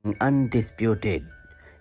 Undisputed.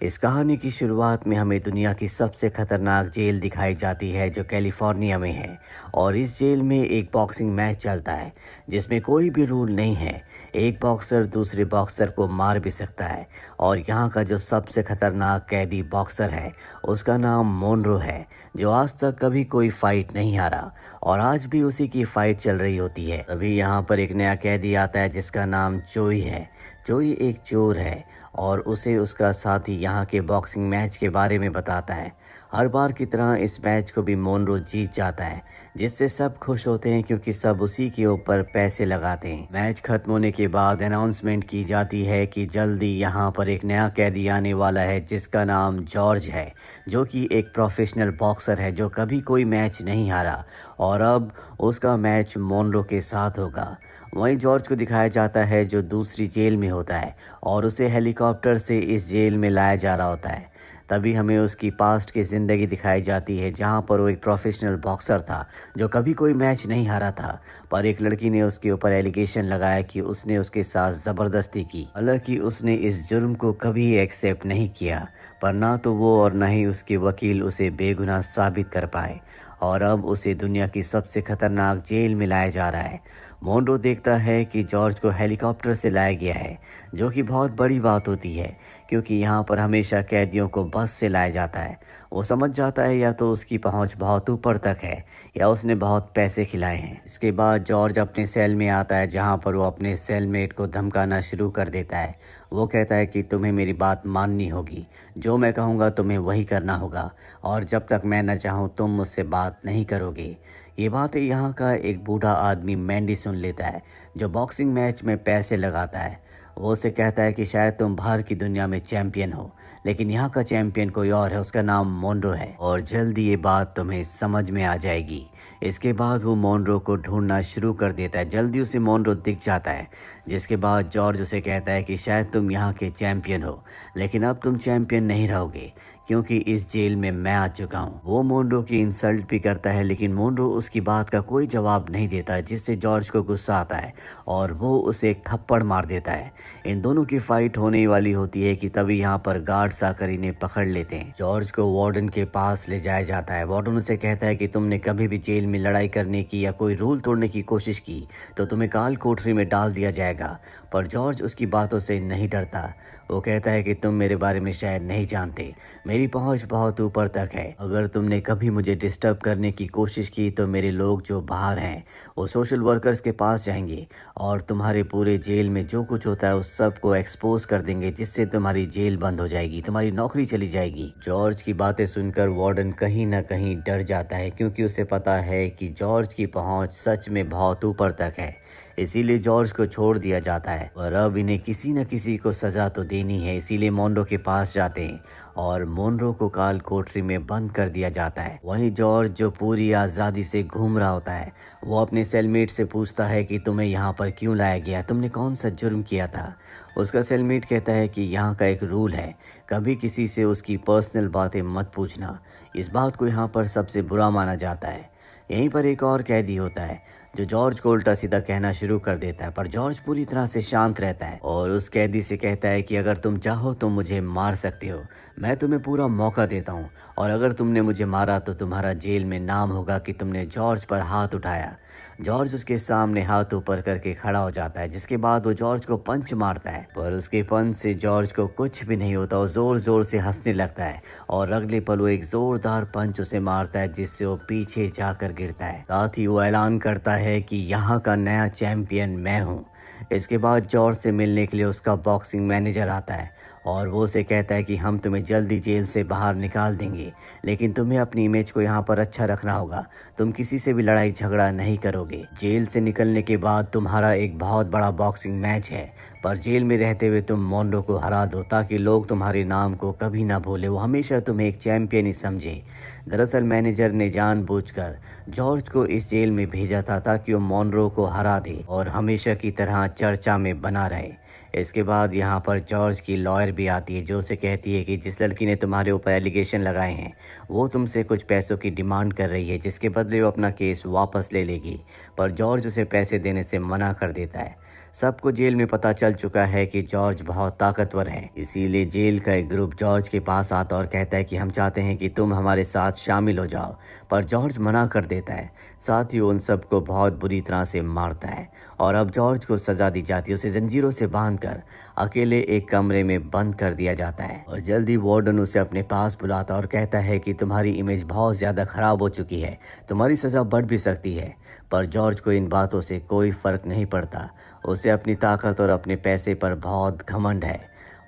इस कहानी की शुरुआत में हमें दुनिया की सबसे खतरनाक जेल दिखाई जाती है जो कैलिफोर्निया में है। और इस जेल में एक बॉक्सिंग मैच चलता है जिसमें कोई भी रूल नहीं है। एक बॉक्सर दूसरे बॉक्सर को मार भी सकता है। और यहाँ का जो सबसे खतरनाक कैदी बॉक्सर है उसका नाम मोनरो है, जो आज तक कभी कोई फाइट नहीं हारा और आज भी उसी की फाइट चल रही होती है। अभी यहाँ पर एक नया कैदी आता है जिसका नाम जोई है। जोई एक चोर है और उसे उसका साथी यहाँ के बॉक्सिंग मैच के बारे में बताता है। हर बार की तरह इस मैच को भी मोनरो जीत जाता है, जिससे सब खुश होते हैं क्योंकि सब उसी के ऊपर पैसे लगाते हैं। मैच खत्म होने के बाद अनाउंसमेंट की जाती है कि जल्दी यहाँ पर एक नया कैदी आने वाला है जिसका नाम जॉर्ज है, जो कि एक प्रोफेशनल बॉक्सर है जो कभी कोई मैच नहीं हारा और अब उसका मैच मोनरो के साथ होगा। वहीं जॉर्ज को दिखाया जाता है जो दूसरी जेल में होता है और उसे हेलीकॉप्टर से इस जेल में लाया जा रहा होता है। तभी हमें उसकी पास्ट की ज़िंदगी दिखाई जाती है जहां पर वो एक प्रोफेशनल बॉक्सर था जो कभी कोई मैच नहीं हारा था, पर एक लड़की ने उसके ऊपर एलिगेशन लगाया कि उसने उसके साथ ज़बरदस्ती की। हालांकि उसने इस जुर्म को कभी एक्सेप्ट नहीं किया, पर ना तो वो और ना ही उसके वकील उसे बेगुनाह साबित कर पाए और अब उसे दुनिया की सबसे खतरनाक जेल में लाया जा रहा है। मोनरो देखता है कि जॉर्ज को हेलीकॉप्टर से लाया गया है, जो कि बहुत बड़ी बात होती है क्योंकि यहाँ पर हमेशा कैदियों को बस से लाया जाता है। वो समझ जाता है या तो उसकी पहुँच बहुत ऊपर तक है या उसने बहुत पैसे खिलाए हैं। इसके बाद जॉर्ज अपने सेल में आता है जहाँ पर वो अपने सेलमेट को धमकाना शुरू कर देता है। वो कहता है कि तुम्हें मेरी बात माननी होगी, जो मैं कहूँगा तुम्हें वही करना होगा और जब तक मैं न चाहूँ तुम मुझसे बात नहीं करोगे। ये बातें यहाँ का एक बूढ़ा आदमी मैंडी सुन लेता है, जो बॉक्सिंग मैच में पैसे लगाता है। वो उसे कहता है कि शायद तुम बाहर की दुनिया में चैंपियन हो, लेकिन यहाँ का चैंपियन कोई और है, उसका नाम मोनरो है और जल्दी ये बात तुम्हें समझ में आ जाएगी। इसके बाद वो मोनरो को ढूंढना शुरू कर देता है। जल्दी उसे मोनरो दिख जाता है, जिसके बाद जॉर्ज उसे कहता है कि शायद तुम यहाँ के चैंपियन हो, लेकिन अब तुम चैंपियन नहीं रहोगे क्योंकि इस जेल में मैं आ चुका हूँ। वो मोनरो की इंसल्ट भी करता है, लेकिन मोनरो उसकी बात का कोई जवाब नहीं देता, जिससे जॉर्ज को गुस्सा आता है और वो उसे एक थप्पड़ मार देता है। इन दोनों की फाइट होने वाली होती है कि तभी यहाँ पर गार्ड्स आकर इन्हें पकड़ लेते हैं। जॉर्ज को वार्डन के पास ले जाया जाता है। वार्डन उसे कहता है कि तुमने कभी भी जेल में लड़ाई करने की या कोई रूल तोड़ने की कोशिश की तो तुम्हें काल कोठरी में डाल दिया जाएगा, पर जॉर्ज उसकी बातों से नहीं डरता। वो कहता है कि तुम मेरे बारे में शायद नहीं जानते, मेरी पहुंच बहुत ऊपर तक है। अगर तुमने कभी मुझे डिस्टर्ब करने की कोशिश की तो मेरे लोग जो बाहर हैं वो सोशल वर्कर्स के पास जाएंगे और तुम्हारे पूरे जेल में जो कुछ होता है उस सब को एक्सपोज कर देंगे, जिससे तुम्हारी जेल बंद हो जाएगी, तुम्हारी नौकरी चली जाएगी। जॉर्ज की बातें सुनकर वार्डन कहीं ना कहीं डर जाता है क्योंकि उसे पता है कि जॉर्ज की पहुंच सच में बहुत ऊपर तक है। इसीलिए जॉर्ज को छोड़ दिया जाता है और अब इन्हें किसी न किसी को सजा तो देनी है। इसीलिए मोनरो के पास जाते हैं और मोनरो को काल कोठरी में बंद कर दिया जाता है। वहीं जॉर्ज, जो पूरी आज़ादी से घूम रहा होता है, वो अपने सेलमेट से पूछता है कि तुम्हें यहाँ पर क्यों लाया गया, तुमने कौन सा जुर्म किया था। उसका सेलमेट कहता है कि यहाँ का एक रूल है, कभी किसी से उसकी पर्सनल बातें मत पूछना। इस बात को यहाँ पर सबसे बुरा माना जाता है। यहीं पर एक और कैदी होता है जो जॉर्ज को उल्टा सीधा कहना शुरू कर देता है, पर जॉर्ज पूरी तरह से शांत रहता है और उस कैदी से कहता है कि अगर तुम चाहो तो मुझे मार सकते हो, मैं तुम्हें पूरा मौका देता हूँ और अगर तुमने मुझे मारा तो तुम्हारा जेल में नाम होगा कि तुमने जॉर्ज पर हाथ उठाया। जॉर्ज उसके सामने हाथ ऊपर करके खड़ा हो जाता है, जिसके बाद वो जॉर्ज को पंच मारता है, पर उसके पंच से जॉर्ज को कुछ भी नहीं होता। वो जोर जोर से हंसने लगता है और अगले पल वो एक जोरदार पंच उसे मारता है, जिससे वो पीछे जाकर गिरता है। साथ ही वो ऐलान करता है कि यहाँ का नया चैंपियन मैं हूँ। इसके बाद जॉर्ज से मिलने के लिए उसका बॉक्सिंग मैनेजर आता है और वो उसे कहता है कि हम तुम्हें जल्दी जेल से बाहर निकाल देंगे, लेकिन तुम्हें अपनी इमेज को यहाँ पर अच्छा रखना होगा। तुम किसी से भी लड़ाई झगड़ा नहीं करोगे। जेल से निकलने के बाद तुम्हारा एक बहुत बड़ा बॉक्सिंग मैच है, पर जेल में रहते हुए तुम मोनरो को हरा दो ताकि लोग तुम्हारे नाम को कभी ना भूले, वो हमेशा तुम्हें एक चैंपियन ही समझे। दरअसल मैनेजर ने जानबूझकर जॉर्ज को इस जेल में भेजा था ताकि वो मोनरो को हरा दे और हमेशा की तरह चर्चा में बना रहे। इसके बाद यहाँ पर जॉर्ज की लॉयर भी आती है, जो उसे कहती है कि जिस लड़की ने तुम्हारे ऊपर एलिगेशन लगाए हैं वो तुमसे कुछ पैसों की डिमांड कर रही है, जिसके बदले वो अपना केस वापस ले लेगी, पर जॉर्ज उसे पैसे देने से मना कर देता है। सबको जेल में पता चल चुका है कि जॉर्ज बहुत ताकतवर है। इसीलिए जेल का एक ग्रुप जॉर्ज के पास आता और कहता है कि हम चाहते हैं कि तुम हमारे साथ शामिल हो जाओ, पर जॉर्ज मना कर देता है। साथ ही उन सबको बहुत बुरी तरह से मारता है और अब जॉर्ज को सजा दी जाती है। उसे जंजीरों से बांधकर अकेले एक कमरे में बंद कर दिया जाता है और जल्दी वार्डन उसे अपने पास बुलाता और कहता है कि तुम्हारी इमेज बहुत ज़्यादा खराब हो चुकी है, तुम्हारी सज़ा बढ़ भी सकती है। पर जॉर्ज को इन बातों से कोई फ़र्क नहीं पड़ता। उसे अपनी ताकत और अपने पैसे पर बहुत घमंड है।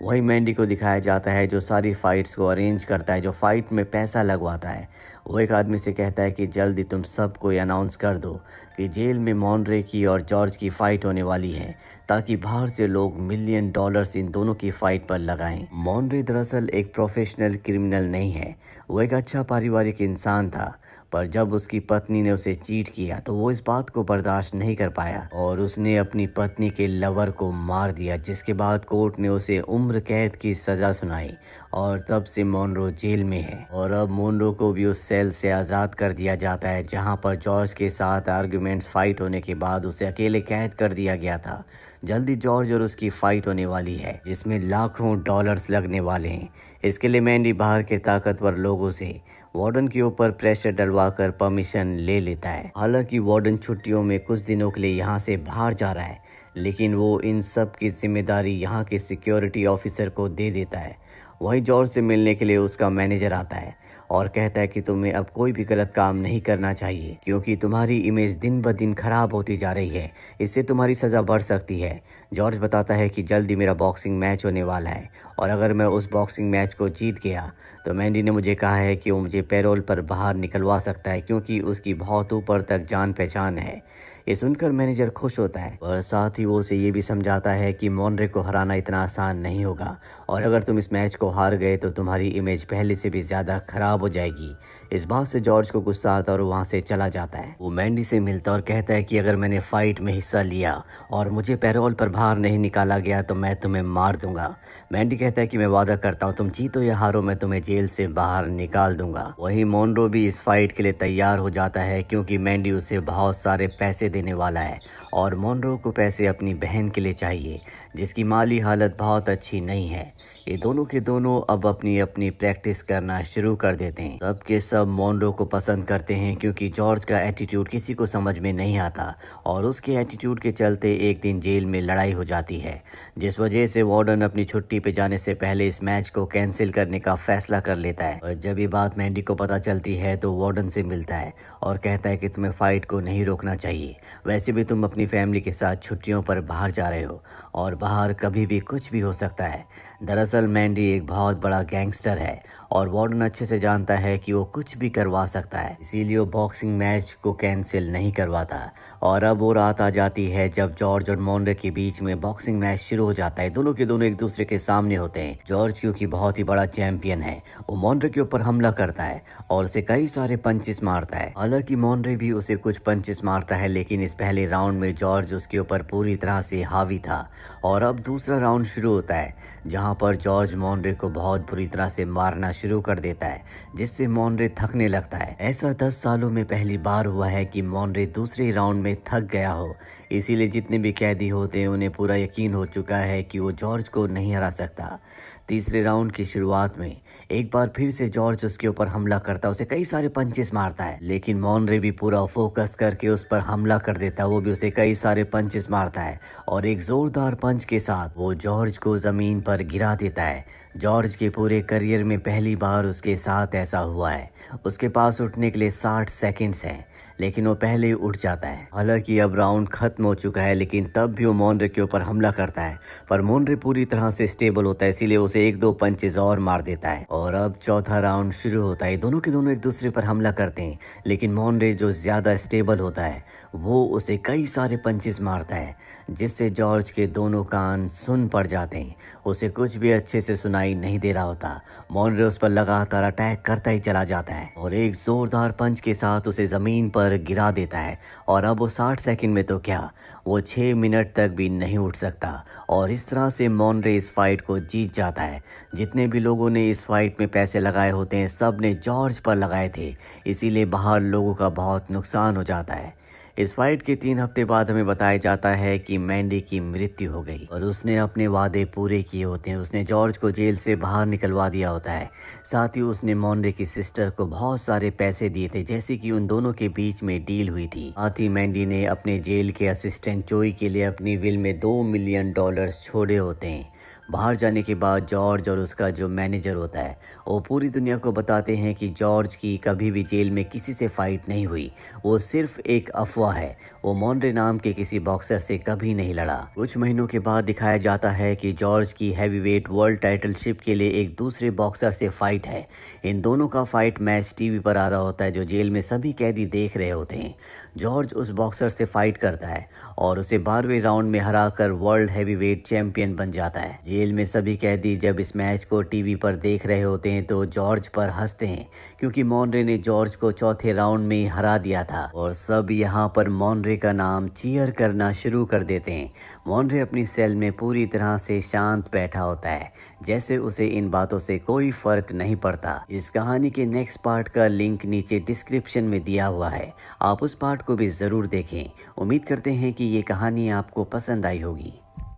वही मैंडी को दिखाया जाता है जो सारी फाइट्स को अरेंज करता है, जो फाइट में पैसा लगवाता है। वो एक आदमी से कहता है कि जल्दी तुम सबको अनाउंस कर दो कि जेल में मॉनरे की और जॉर्ज की फ़ाइट होने वाली है, ताकि बाहर से लोग $1 मिलियन इन दोनों की फ़ाइट पर लगाएं। मॉनरे दरअसल एक प्रोफेशनल क्रिमिनल नहीं है, वो एक अच्छा पारिवारिक इंसान था। पर जब उसकी पत्नी ने उसे चीट किया तो वो इस बात को बर्दाश्त नहीं कर पाया और उसने अपनी पत्नी के लवर को मार दिया, जिसके बाद कोर्ट ने उसे उम्र कैद की सज़ा सुनाई और तब से मोनरो जेल में है। और अब मोनरो को भी उस सेल से आज़ाद कर दिया जाता है जहां पर जॉर्ज के साथ आर्गुमेंट्स फाइट होने के बाद उसे अकेले कैद कर दिया गया था। जल्दी जॉर्ज और उसकी फाइट होने वाली है जिसमें लाखों डॉलर्स लगने वाले हैं। इसके लिए मैंडी बाहर के ताकतवर लोगों से वार्डन के ऊपर प्रेशर डलवाकर परमिशन ले लेता है। हालांकि वार्डन छुट्टियों में कुछ दिनों के लिए यहाँ से बाहर जा रहा है, लेकिन वो इन सब की जिम्मेदारी यहाँ के सिक्योरिटी ऑफिसर को दे देता है। वहीं जॉर्ज से मिलने के लिए उसका मैनेजर आता है और कहता है कि तुम्हें अब कोई भी गलत काम नहीं करना चाहिए, क्योंकि तुम्हारी इमेज दिन ब दिन खराब होती जा रही है, इससे तुम्हारी सज़ा बढ़ सकती है। जॉर्ज बताता है कि जल्दी मेरा बॉक्सिंग मैच होने वाला है और अगर मैं उस बॉक्सिंग मैच को जीत गया तो मैंडी ने मुझे कहा है कि वो मुझे पैरोल पर बाहर निकलवा सकता है, क्योंकि उसकी बहुत ऊपर तक जान पहचान है। ये सुनकर मैनेजर खुश होता है और साथ ही वो उसे ये भी समझाता है कि मॉनरे को हराना इतना आसान नहीं होगा और अगर तुम इस मैच को हार गए तो तुम्हारी इमेज पहले से भी ज़्यादा खराब हो जाएगी। इस बात से जॉर्ज को गुस्सा आता है और वहाँ से चला जाता है। वो मैंडी से मिलता और कहता है कि अगर मैंने फाइट में हिस्सा लिया और मुझे पैरोल पर बाहर नहीं निकाला गया तो मैं तुम्हें मार दूंगा। मैंडी कहता है कि मैं वादा करता हूँ तुम जीतो या हारो मैं तुम्हें जेल से बाहर निकाल दूंगा। वहीं मोनरो भी इस फाइट के लिए तैयार हो जाता है, क्योंकि मैंडी उसे बहुत सारे पैसे देने वाला है और मोनरो को पैसे अपनी बहन के लिए चाहिए, जिसकी माली हालत बहुत अच्छी नहीं है। ये दोनों के दोनों अब अपनी अपनी प्रैक्टिस करना शुरू कर देते हैं। सब के सब मोनरो को पसंद करते हैं, क्योंकि जॉर्ज का एटीट्यूड किसी को समझ में नहीं आता और उसके एटीट्यूड के चलते एक दिन जेल में लड़ाई हो जाती है, जिस वजह से वार्डन अपनी छुट्टी पे जाने से पहले इस मैच को कैंसिल करने का फैसला कर लेता है। और जब ये बात मैंडी को पता चलती है तो वार्डन से मिलता है और कहता है कि तुम्हें फाइट को नहीं रोकना चाहिए, वैसे भी तुम अपनी फैमिली के साथ छुट्टियों पर बाहर जा रहे हो और बाहर कभी भी कुछ भी हो सकता है। दरअसल मैंडी एक बहुत बड़ा गैंगस्टर है और वार्डन अच्छे से जानता है कि वो कुछ भी करवा सकता है, इसीलिए वो बॉक्सिंग मैच को कैंसिल नहीं करवाता। और अब वो रात आ जाती है जब जॉर्ज और मोनरे के बीच में बॉक्सिंग मैच शुरू हो जाता है। दोनों के दोनों एक दूसरे के सामने होते हैं। जॉर्ज क्योंकि बहुत ही बड़ा चैंपियन है, वो मोनरे के ऊपर हमला करता है और उसे कई सारे पंचेस मारता है। हालांकि मोनरे भी उसे कुछ पंचेस मारता है, लेकिन इस पहले राउंड में जॉर्ज उसके ऊपर पूरी तरह से हावी था। और अब दूसरा राउंड शुरू होता है जहां पर जॉर्ज मोनरे को बहुत बुरी तरह से मारना शुरू कर देता है, जिससे मोनरे थकने लगता है। ऐसा 10 सालों में पहली बार हुआ है कि मोनरे दूसरे राउंड में थक गया हो, इसीलिए जितने भी कैदी होते हैं उन्हें पूरा यकीन हो चुका है कि वो जॉर्ज को नहीं हरा सकता। तीसरे राउंड की शुरुआत में एक बार फिर से जॉर्ज उसके ऊपर हमला करता है, उसे कई सारे पंचेस मारता है, लेकिन मोनरे भी पूरा फोकस करके उस पर हमला कर देता है। वो भी उसे कई सारे पंचेस मारता है और एक जोरदार पंच के साथ वो जॉर्ज को जमीन पर गिरा देता है। जॉर्ज के पूरे करियर में पहली बार उसके साथ ऐसा हुआ है। उसके पास उठने के लिए 60 सेकंड्स हैं, लेकिन वो पहले ही उठ जाता है। हालांकि अब राउंड खत्म हो चुका है, लेकिन तब भी वो मोनरे के ऊपर हमला करता है, पर मोनरे पूरी तरह से स्टेबल होता है, इसीलिए उसे 1-2 पंचेस और मार देता है। और अब चौथा राउंड शुरू होता है। दोनों के दोनों एक दूसरे पर हमला करते हैं, लेकिन मोनरे जो ज़्यादा स्टेबल होता है वो उसे कई सारे पंचेस मारता है, जिससे जॉर्ज के दोनों कान सुन पड़ जाते हैं। उसे कुछ भी अच्छे से सुनाई नहीं दे रहा होता। मोनरे उस पर लगातार अटैक करता ही चला जाता है और एक जोरदार पंच के साथ उसे ज़मीन पर गिरा देता है। और अब वो 60 सेकंड में तो क्या, वो 6 मिनट तक भी नहीं उठ सकता। और इस तरह से मोनरे इस फाइट को जीत जाता है। जितने भी लोगों ने इस फाइट में पैसे लगाए होते हैं सब ने जॉर्ज पर लगाए थे, इसीलिए बाहर लोगों का बहुत नुकसान हो जाता है। इस फाइट के 3 हफ्ते बाद हमें बताया जाता है कि मैंडी की मृत्यु हो गई और उसने अपने वादे पूरे किए होते हैं। उसने जॉर्ज को जेल से बाहर निकलवा दिया होता है। साथ ही उसने मॉन्रे की सिस्टर को बहुत सारे पैसे दिए थे, जैसे कि उन दोनों के बीच में डील हुई थी। साथ ही मैंडी ने अपने जेल के असिस्टेंट जोई के लिए अपनी विल में $2 मिलियन छोड़े होते हैं। बाहर जाने के बाद जॉर्ज और उसका जो मैनेजर होता है वो पूरी दुनिया को बताते हैं कि जॉर्ज की कभी भी जेल में किसी से फाइट नहीं हुई, वो सिर्फ एक अफवाह है। वो मॉन्रे नाम के किसी बॉक्सर से कभी नहीं लड़ा। कुछ महीनों के बाद दिखाया जाता है कि जॉर्ज की हैवीवेट वर्ल्ड टाइटलशिप के लिए एक दूसरे बॉक्सर से फाइट है। इन दोनों का फाइट मैच टीवी पर आ रहा होता है, जो जेल में सभी कैदी देख रहे होते हैं। जॉर्ज उस बॉक्सर से फाइट करता है और उसे 12वें राउंड में हराकर वर्ल्ड हैवीवेट चैंपियन बन जाता है। जेल में सभी कैदी जब इस मैच को टीवी पर देख रहे होते हैं तो जॉर्ज पर हंसते हैं, क्योंकि मॉन्रे ने जॉर्ज को चौथे राउंड में ही हरा दिया था। और सब यहाँ पर मॉन्रे का नाम चीयर करना शुरू कर देते हैं। मॉन्रे अपनी सेल में पूरी तरह से शांत बैठा होता है, जैसे उसे इन बातों से कोई फर्क नहीं पड़ता। इस कहानी के नेक्स्ट पार्ट का लिंक नीचे डिस्क्रिप्शन में दिया हुआ है, आप उस पार्ट को भी ज़रूर देखें। उम्मीद करते हैं कि ये कहानी आपको पसंद आई होगी।